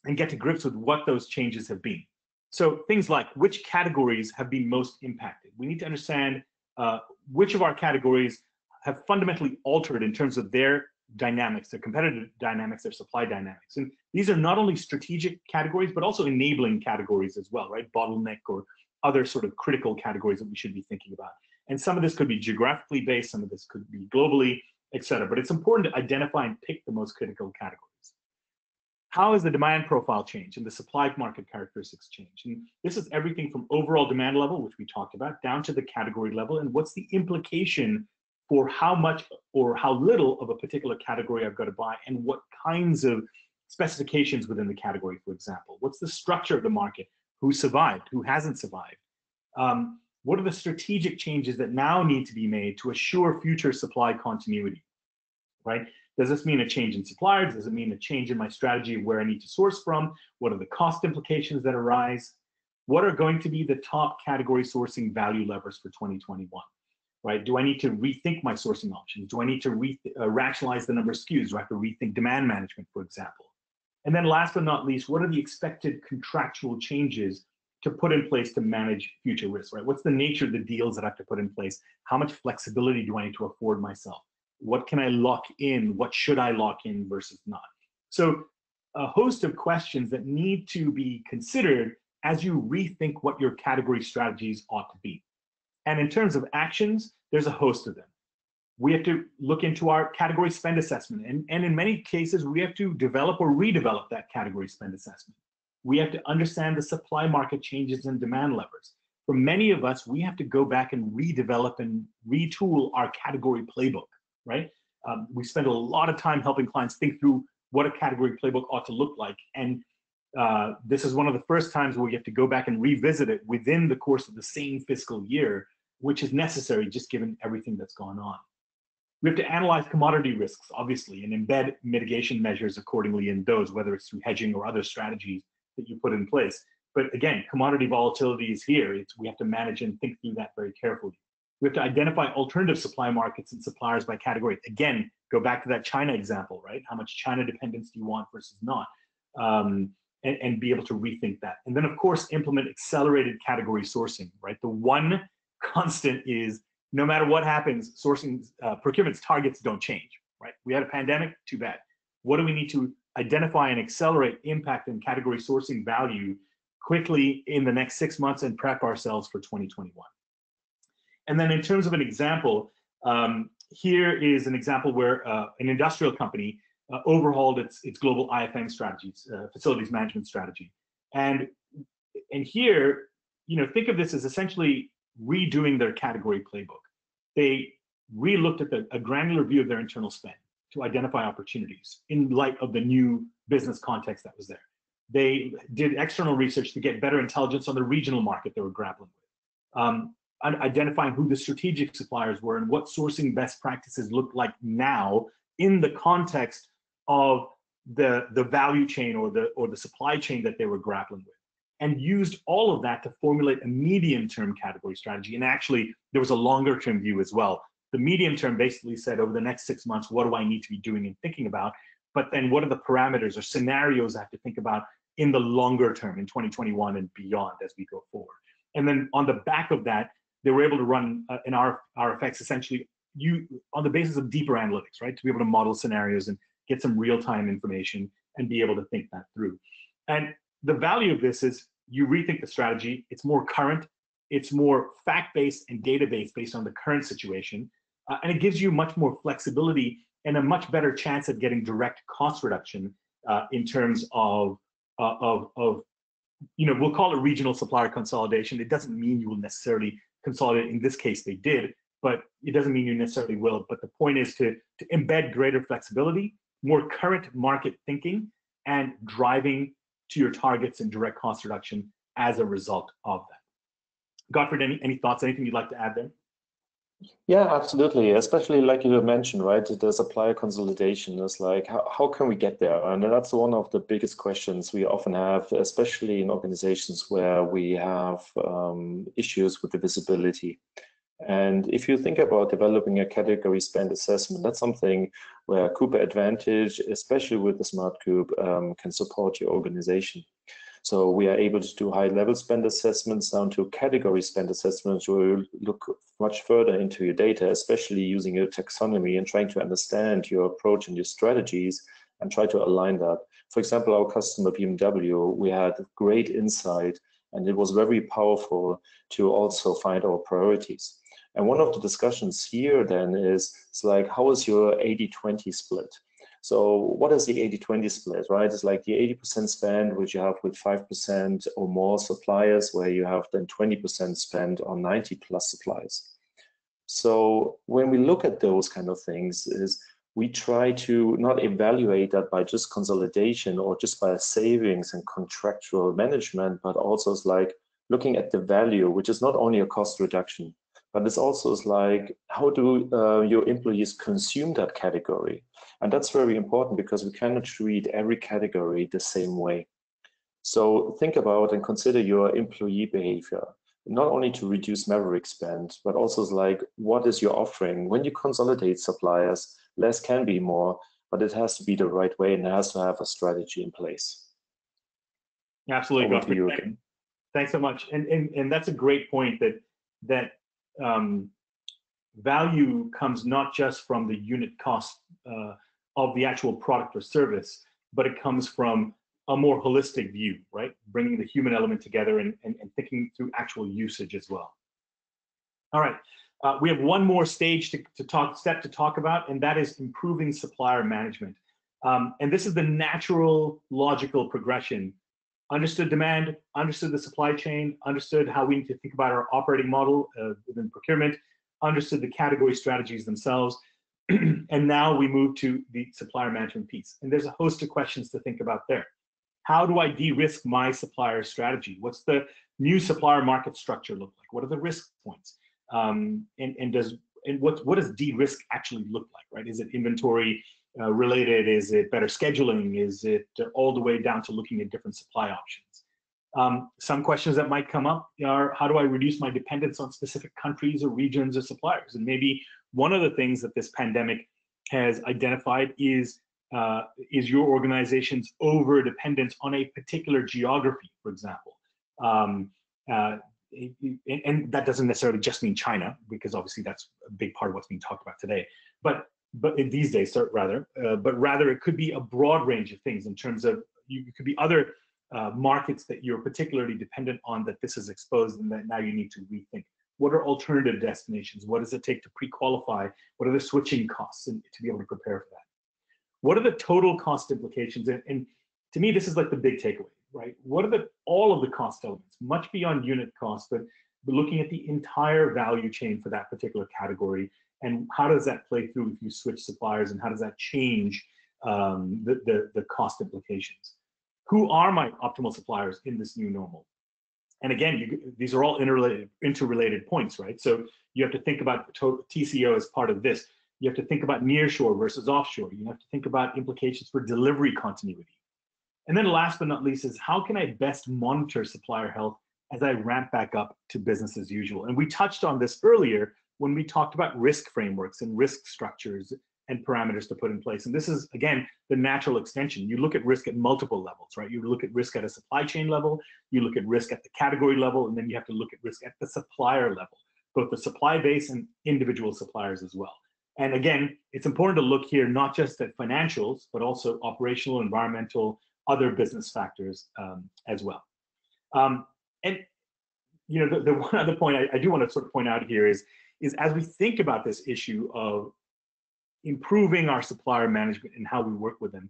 Speaker 3: and get to grips with what those changes have been. So things like which categories have been most impacted. We need to understand which of our categories have fundamentally altered in terms of their dynamics, their competitive dynamics, their supply dynamics. And these are not only strategic categories, but also enabling categories as well, right? Bottleneck or other sort of critical categories that we should be thinking about. And some of this could be geographically based, some of this could be globally, et cetera. But it's important to identify and pick the most critical categories. How has the demand profile changed and the supply market characteristics changed? And this is everything from overall demand level, which we talked about, down to the category level, and what's the implication for how much or how little of a particular category I've got to buy, and what kinds of specifications within the category, for example. What's the structure of the market? Who survived? Who hasn't survived? What are the strategic changes that now need to be made to assure future supply continuity, right? Does this mean a change in suppliers? Does it mean a change in my strategy of where I need to source from? What are the cost implications that arise? What are going to be the top category sourcing value levers for 2021, right? Do I need to rethink my sourcing options? Do I need to rationalize the number of SKUs? Do I have to rethink demand management, for example? And then last but not least, what are the expected contractual changes to put in place to manage future risks, right? What's the nature of the deals that I have to put in place? How much flexibility do I need to afford myself? What can I lock in? What should I lock in versus not? So a host of questions that need to be considered as you rethink what your category strategies ought to be. And in terms of actions, there's a host of them. We have to look into our category spend assessment. And in many cases, we have to develop or redevelop that category spend assessment. We have to understand the supply market changes and demand levers. For many of us, we have to go back and redevelop and retool our category playbook, right? We spend a lot of time helping clients think through what a category playbook ought to look like. And this is one of the first times where we have to go back and revisit it within the course of the same fiscal year, which is necessary just given everything that's gone on. We have to analyze commodity risks, obviously, and embed mitigation measures accordingly in those, whether it's through hedging or other strategies that you put in place. But again, commodity volatility is here. We have to manage and think through that very carefully. We have to identify alternative supply markets and suppliers by category. Again, go back to that China example, right? How much China dependence do you want versus not? And be able to rethink that. And then, of course, implement accelerated category sourcing, right? The one constant is no matter what happens, sourcing, procurement's targets don't change, right? We had a pandemic, too bad. What do we need to identify and accelerate impact and category sourcing value quickly in the next 6 months and prep ourselves for 2021? And then in terms of an example, here is an example where an industrial company overhauled its global IFM strategies, facilities management strategy. And here, think of this as essentially redoing their category playbook. They re-looked at a granular view of their internal spend to identify opportunities in light of the new business context that was there. They did external research to get better intelligence on the regional market they were grappling with, identifying who the strategic suppliers were and what sourcing best practices look like now in the context of the value chain or the supply chain that they were grappling with, and used all of that to formulate a medium-term category strategy. And actually, there was a longer-term view as well. The medium term basically said, over the next 6 months, what do I need to be doing and thinking about? But then what are the parameters or scenarios I have to think about in the longer term, in 2021 and beyond as we go forward? And then on the back of that, they were able to run an RFX essentially on the basis of deeper analytics, right? To be able to model scenarios and get some real-time information and be able to think that through. And the value of this is you rethink the strategy, it's more current, It's more fact-based and data-based based on the current situation. And it gives you much more flexibility and a much better chance at getting direct cost reduction in terms of we'll call it regional supplier consolidation. It doesn't mean you will necessarily consolidate. In this case, they did, but it doesn't mean you necessarily will. But the point is to embed greater flexibility, more current market thinking, and driving to your targets and direct cost reduction as a result of that. Gottfried, any thoughts, anything you'd like to add there?
Speaker 2: Yeah, absolutely. Especially like you mentioned, right? The supplier consolidation is like, how can we get there? And that's one of the biggest questions we often have, especially in organizations where we have issues with the visibility. And if you think about developing a category spend assessment, that's something where Coupa Advantage, especially with the Smart Group, can support your organization. So we are able to do high-level spend assessments down to category spend assessments, where you look much further into your data, especially using your taxonomy and trying to understand your approach and your strategies and try to align that. For example, our customer BMW, we had great insight, and it was very powerful to also find our priorities. And one of the discussions here then is, it's like, how is your 80-20 split? So what is the 80-20 split, right? It's like the 80% spend, which you have with 5% or more suppliers, where you have then 20% spend on 90+ suppliers. So when we look at those kind of things, is we try to not evaluate that by just consolidation or just by savings and contractual management, but also it's like looking at the value, which is not only a cost reduction, but it's also like, how do your employees consume that category? And that's very important, because we cannot treat every category the same way. So think about and consider your employee behavior, not only to reduce maverick spend, but also like, what is your offering? When you consolidate suppliers, less can be more, but it has to be the right way, and it has to have a strategy in place.
Speaker 3: Absolutely, Gottfried. Thanks so much. And that's a great point, that value comes not just from the unit cost of the actual product or service, but it comes from a more holistic view, right? Bringing the human element together and thinking through actual usage as well. All right, we have one more stage to talk about, and that is improving supplier management. And this is the natural, logical progression. Understood demand, understood the supply chain, understood how we need to think about our operating model within procurement, understood the category strategies themselves, and now we move to the supplier management piece. And there's a host of questions to think about there. How do I de-risk my supplier strategy? What's the new supplier market structure look like? What are the risk points? And what does de-risk actually look like, right? Is it inventory related? Is it better scheduling? Is it all the way down to looking at different supply options? Some questions that might come up are, how do I reduce my dependence on specific countries or regions or suppliers? And maybe one of the things that this pandemic has identified is your organization's over dependence on a particular geography, for example. And that doesn't necessarily just mean China, because obviously that's a big part of what's being talked about today. But these days, rather it could be a broad range of things in terms of, it could be other markets that you're particularly dependent on that this is exposed, and that now you need to rethink. What are alternative destinations? What does it take to pre-qualify? What are the switching costs to be able to prepare for that? What are the total cost implications? And to me, this is like the big takeaway, right? What are all of the cost elements, much beyond unit cost, but looking at the entire value chain for that particular category, and how does that play through if you switch suppliers, and how does that change the cost implications? Who are my optimal suppliers in this new normal? And again, these are all interrelated points, right? So you have to think about TCO as part of this. You have to think about nearshore versus offshore. You have to think about implications for delivery continuity. And then last but not least is, how can I best monitor supplier health as I ramp back up to business as usual? And we touched on this earlier when we talked about risk frameworks and risk structures and parameters to put in place. And this is, again, the natural extension. You look at risk at multiple levels, right? You look at risk at a supply chain level, you look at risk at the category level, and then you have to look at risk at the supplier level, both the supply base and individual suppliers as well. And again, it's important to look here not just at financials, but also operational, environmental, other business factors as well. And the one other point I do want to sort of point out here is as we think about this issue of improving our supplier management and how we work with them,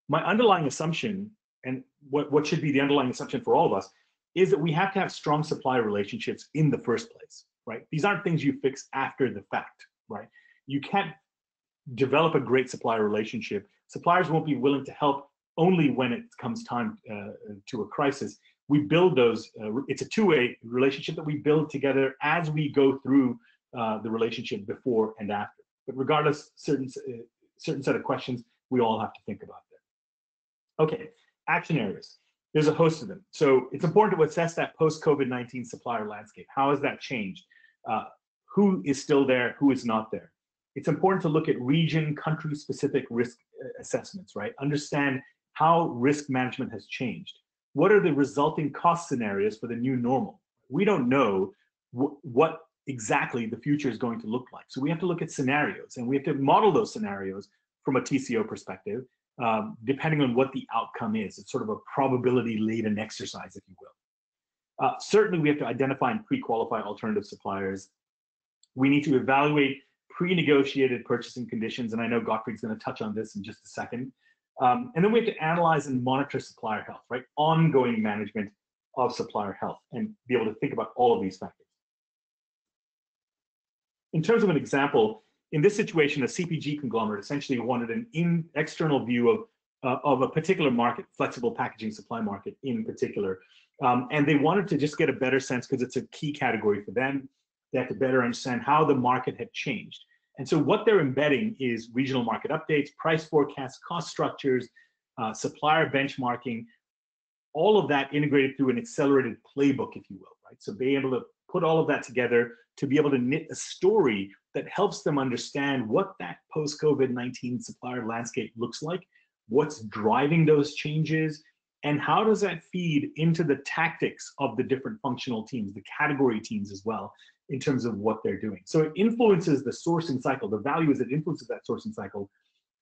Speaker 3: my underlying assumption, and what should be the underlying assumption for all of us, is that we have to have strong supplier relationships in the first place, right? These aren't things you fix after the fact, right? You can't develop a great supplier relationship. Suppliers won't be willing to help only when it comes time to a crisis. We build those, it's a two-way relationship that we build together as we go through the relationship before and after. But regardless, certain set of questions we all have to think about there. Okay, action areas. There's a host of them. So it's important to assess that post-COVID-19 supplier landscape. How has that changed? Who is still there? Who is not there? It's important to look at region, country-specific risk assessments, right? Understand how risk management has changed. What are the resulting cost scenarios for the new normal? We don't know what exactly the future is going to look like. So we have to look at scenarios, and we have to model those scenarios from a TCO perspective, depending on what the outcome is. It's sort of a probability-laden exercise, if you will. Certainly, we have to identify and pre-qualify alternative suppliers. We need to evaluate pre-negotiated purchasing conditions, and I know Gottfried's going to touch on this in just a second. And then we have to analyze and monitor supplier health, right? Ongoing management of supplier health, and be able to think about all of these factors. In terms of an example, in this situation, a CPG conglomerate essentially wanted an external view of a particular market, flexible packaging supply market in particular. And they wanted to just get a better sense, because it's a key category for them. They have to better understand how the market had changed. And so what they're embedding is regional market updates, price forecasts, cost structures, supplier benchmarking, all of that integrated through an accelerated playbook, if you will, right? So being able to put all of that together to be able to knit a story that helps them understand what that post-COVID-19 supplier landscape looks like, what's driving those changes, and how does that feed into the tactics of the different functional teams, the category teams as well, in terms of what they're doing. So it influences the sourcing cycle. The value is it influences that sourcing cycle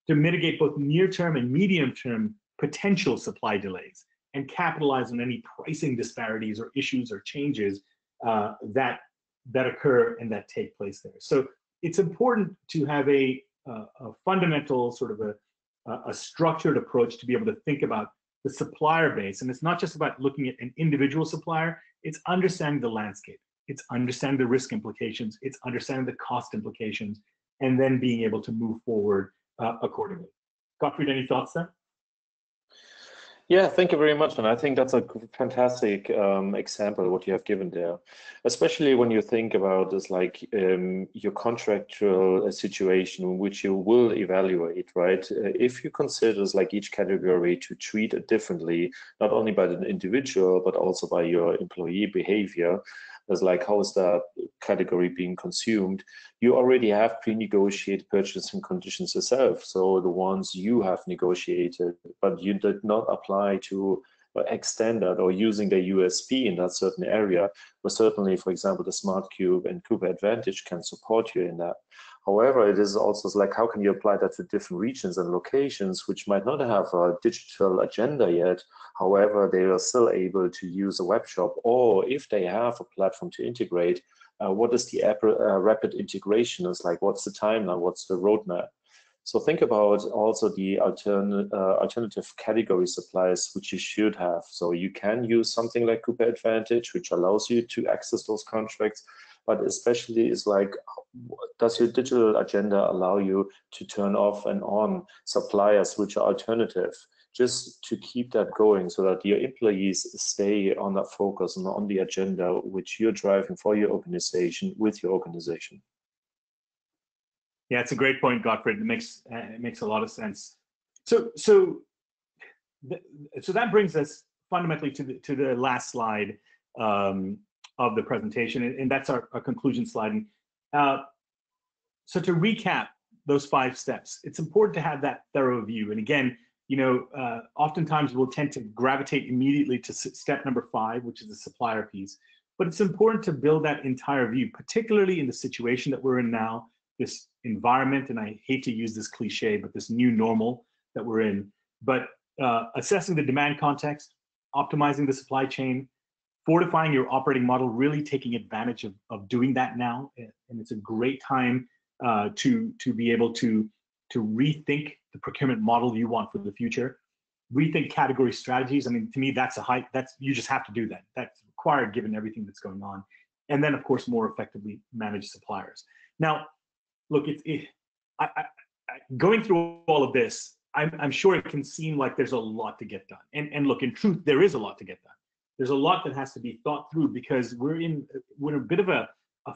Speaker 3: to mitigate both near-term and medium-term potential supply delays and capitalize on any pricing disparities or issues or changes that occur and that take place there. So it's important to have a fundamental sort of a structured approach to be able to think about the supplier base. And it's not just about looking at an individual supplier, it's understanding the landscape. It's understanding the risk implications, it's understanding the cost implications, and then being able to move forward accordingly. Gottfried, any thoughts there?
Speaker 2: Yeah, thank you very much. And I think that's a fantastic example what you have given there, especially when you think about this, like your contractual situation, which you will evaluate, right? If you consider like each category to treat it differently, not only by the individual, but also by your employee behavior, as like how is that category being consumed, you already have pre-negotiated purchasing conditions yourself. So the ones you have negotiated, but you did not apply to extend that or using the USP in that certain area, but certainly, for example, the Smart Cube and Coupa Advantage can support you in that. However, it is also like, how can you apply that to different regions and locations which might not have a digital agenda yet? However, they are still able to use a web shop, or if they have a platform to integrate, what is the rapid integration? Is like, what's the timeline? What's the roadmap? So think about also the alternative category supplies which you should have. So you can use something like Coupa Advantage, which allows you to access those contracts, but especially is like, does your digital agenda allow you to turn off and on suppliers which are alternative, just to keep that going so that your employees stay on that focus and on the agenda which you're driving for your organization with your organization?
Speaker 3: Yeah, it's a great point, Gottfried. It makes a lot of sense. So that brings us fundamentally to the last slide of the presentation, and that's our conclusion slide. So to recap those 5 steps, it's important to have that thorough view. And again, oftentimes we'll tend to gravitate immediately to step number 5, which is the supplier piece. But it's important to build that entire view, particularly in the situation that we're in now, this environment, and I hate to use this cliche, but this new normal that we're in. But assessing the demand context, optimizing the supply chain, fortifying your operating model, really taking advantage of doing that now. And it's a great time to be able to rethink the procurement model you want for the future. Rethink category strategies. I mean, to me, you just have to do that. That's required given everything that's going on. And then, of course, more effectively manage suppliers. Now, look, going through all of this, I'm sure it can seem like there's a lot to get done. And look, in truth, there is a lot to get done. There's a lot that has to be thought through because we're in a bit of a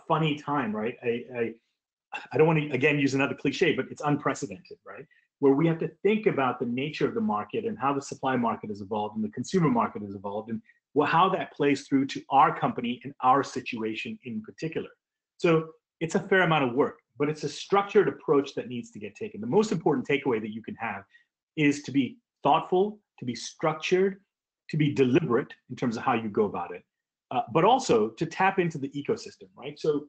Speaker 3: funny time, right? I don't want to, again, use another cliche, but it's unprecedented, right? Where we have to think about the nature of the market and how the supply market has evolved and the consumer market has evolved and how that plays through to our company and our situation in particular. So it's a fair amount of work, but it's a structured approach that needs to get taken. The most important takeaway that you can have is to be thoughtful, to be structured, to be deliberate in terms of how you go about it, but also to tap into the ecosystem, right? So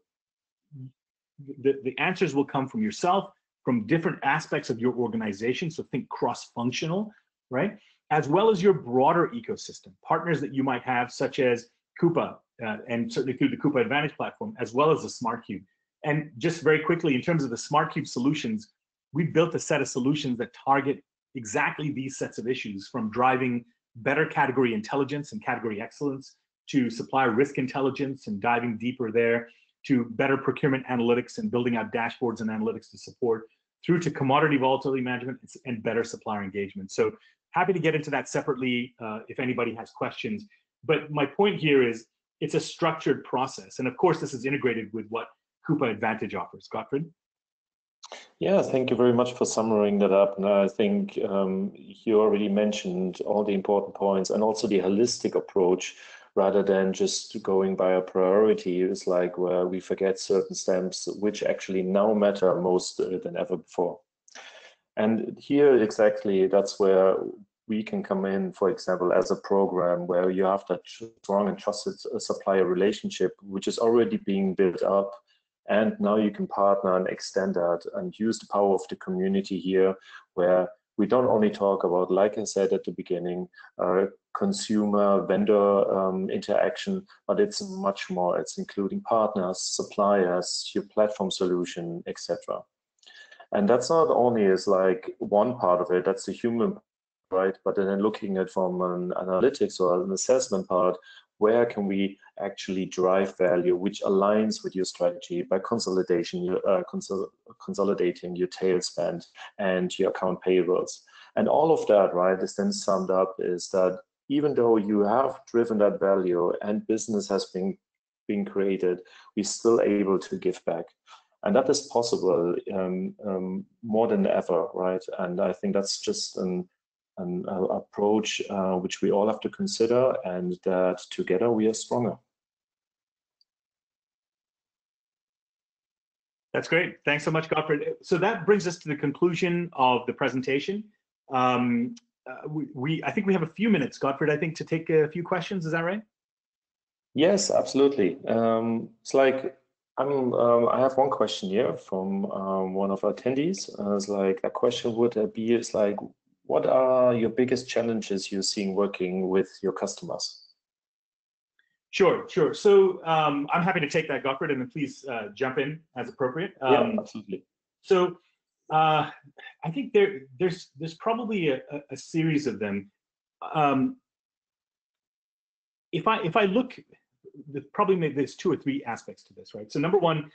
Speaker 3: the answers will come from yourself, from different aspects of your organization, so think cross-functional, right? As well as your broader ecosystem, partners that you might have, such as Coupa, and certainly through the Coupa Advantage platform, as well as the Smart Cube. And just very quickly, in terms of the Smart Cube solutions, we've built a set of solutions that target exactly these sets of issues, from driving better category intelligence and category excellence, to supplier risk intelligence and diving deeper there, to better procurement analytics and building out dashboards and analytics to support, through to commodity volatility management and better supplier engagement. So happy to get into that separately if anybody has questions. But my point here is it's a structured process. And of course, this is integrated with what Coupa Advantage offers. Gottfried?
Speaker 2: Yeah, thank you very much for summarizing that up. And I think you already mentioned all the important points and also the holistic approach rather than just going by a priority. It's like where we forget certain steps which actually now matter most than ever before. And here exactly, that's where we can come in, for example, as a program where you have that strong and trusted supplier relationship, which is already being built up. And now you can partner and extend that and use the power of the community here, where we don't only talk about, like I said at the beginning, consumer vendor interaction, but it's much more. It's including partners, suppliers, your platform solution, etc. And that's not only is like one part of it, that's the human, right? But then looking at from an analytics or an assessment part, where can we actually drive value which aligns with your strategy by consolidating your tail spend and your account payables. And all of that, right, is then summed up is that even though you have driven that value and business has been created, we're still able to give back. And that is possible more than ever, right? And I think that's just an approach which we all have to consider, and that together we are stronger.
Speaker 3: That's great. Thanks so much, Gottfried. So that brings us to the conclusion of the presentation. I think we have a few minutes, Gottfried, I think, to take a few questions. Is that right?
Speaker 2: Yes, absolutely. It's like, I have one question here from one of our attendees. It's like a question would be, is like, what are your biggest challenges you're seeing working with your customers?
Speaker 3: Sure. So I'm happy to take that, Gottfried, and then please jump in as appropriate.
Speaker 2: Yeah, absolutely.
Speaker 3: So I think there's probably a series of them. If I look, probably there's two or three aspects to this, right? So number one,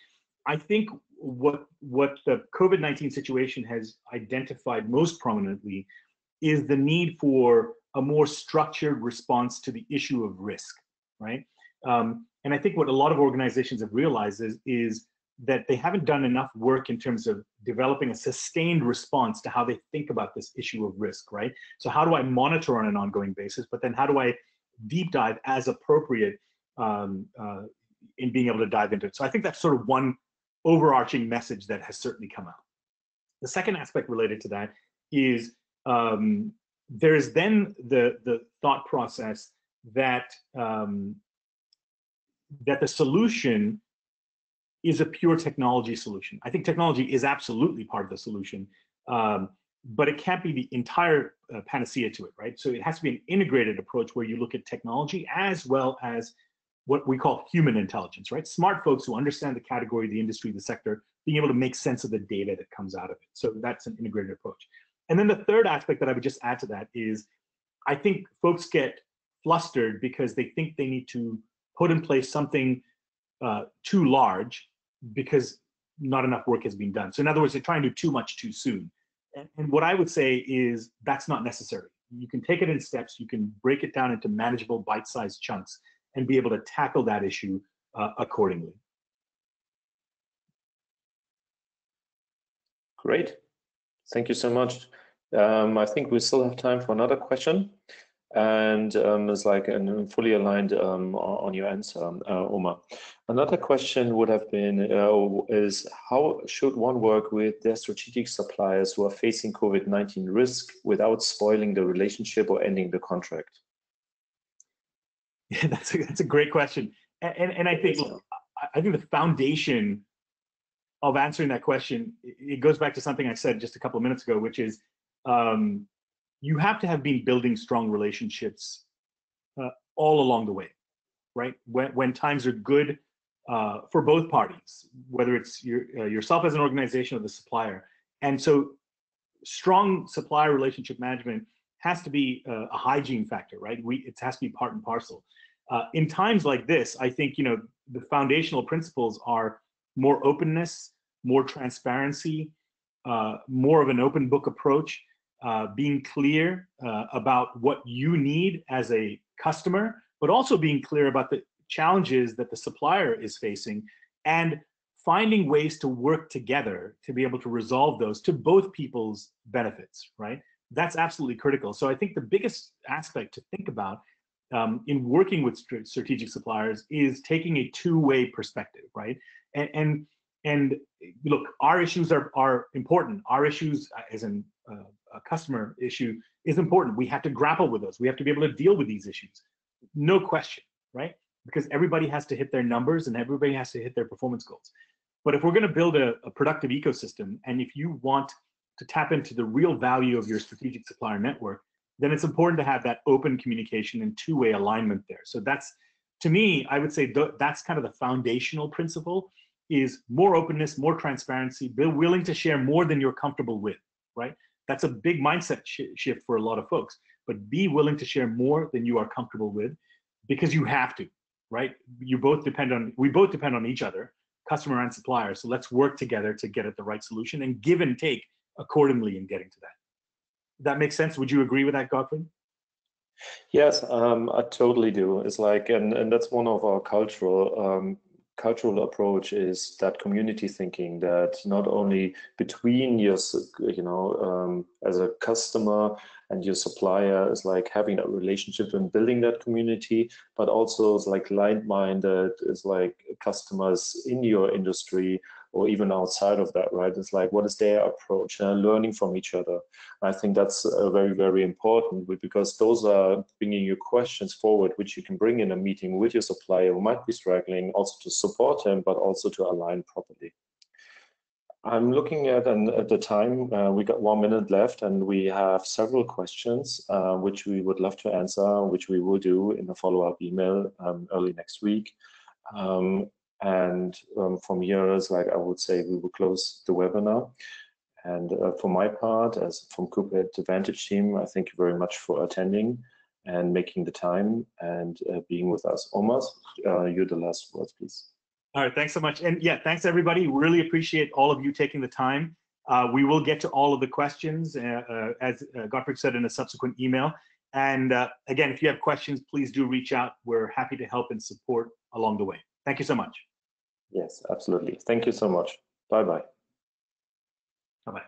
Speaker 3: I think what the COVID-19 situation has identified most prominently is the need for a more structured response to the issue of risk, right? And I think what a lot of organizations have realized is that they haven't done enough work in terms of developing a sustained response to how they think about this issue of risk, right? So how do I monitor on an ongoing basis, but then how do I deep dive as appropriate in being able to dive into it? So I think that's sort of one overarching message that has certainly come out. The second aspect related to that is there's then the thought process that that the solution is a pure technology solution. I think technology is absolutely part of the solution, but it can't be the entire panacea to it, right? So it has to be an integrated approach where you look at technology as well as what we call human intelligence, right? Smart folks who understand the category, the industry, the sector, being able to make sense of the data that comes out of it. So that's an integrated approach. And then the third aspect that I would just add to that is, I think folks get flustered because they think they need to put in place something too large because not enough work has been done. So in other words, they're trying to do too much too soon. And what I would say is that's not necessary. You can take it in steps, you can break it down into manageable bite-sized chunks and be able to tackle that issue accordingly.
Speaker 2: Great. Thank you so much. I think we still have time for another question. And it's like and fully aligned on your answer, Omer. Another question would have been is how should one work with their strategic suppliers who are facing COVID-19 risk without spoiling the relationship or ending the contract?
Speaker 3: Yeah, that's a great question, and I think the foundation of answering that question, it goes back to something I said just a couple of minutes ago, which is you have to have been building strong relationships all along the way, right? When times are good for both parties, whether it's yourself as an organization or the supplier. And so strong supplier relationship management has to be a hygiene factor, right? It has to be part and parcel. In times like this, I think, the foundational principles are more openness, more transparency, more of an open book approach, being clear about what you need as a customer, but also being clear about the challenges that the supplier is facing, and finding ways to work together to be able to resolve those to both people's benefits, right? That's absolutely critical. So I think the biggest aspect to think about in working with strategic suppliers is taking a two-way perspective, right? And look, our issues are important. Our issues as a customer issue is important. We have to grapple with those. We have to be able to deal with these issues. No question, right? Because everybody has to hit their numbers and everybody has to hit their performance goals. But if we're going to build a productive ecosystem, and if you want to tap into the real value of your strategic supplier network, then it's important to have that open communication and two-way alignment there. So that's, to me, I would say that's kind of the foundational principle, is more openness, more transparency, be willing to share more than you're comfortable with, right? That's a big mindset shift for a lot of folks, but be willing to share more than you are comfortable with, because you have to, right? We both depend on each other, customer and supplier. So let's work together to get at the right solution and give and take accordingly in getting to that. That makes sense? Would you agree with that, Gottfied?
Speaker 2: Yes, I totally do. It's like, and that's one of our cultural approach, is that community thinking, that not only between your, as a customer and your supplier is like having that relationship and building that community, but also it's like like-minded, is like customers in your industry or even outside of that, right? It's like, what is their approach, and learning from each other. I think that's very, very important, because those are bringing you questions forward, which you can bring in a meeting with your supplier who might be struggling, also to support him, but also to align properly. I'm looking at the time, we got 1 minute left, and we have several questions which we would love to answer, which we will do in a follow-up email early next week. From here, is like, I would say we will close the webinar. And for my part, as from Coupa Advantage team, I thank you very much for attending and making the time and being with us. Omer, you're the last words, please.
Speaker 3: All right, thanks so much. And yeah, thanks everybody. Really appreciate all of you taking the time. We will get to all of the questions, as Gottfied said, in a subsequent email. And again, if you have questions, please do reach out. We're happy to help and support along the way. Thank you so much.
Speaker 2: Yes, absolutely. Thank you so much. Bye-bye.
Speaker 3: Bye-bye.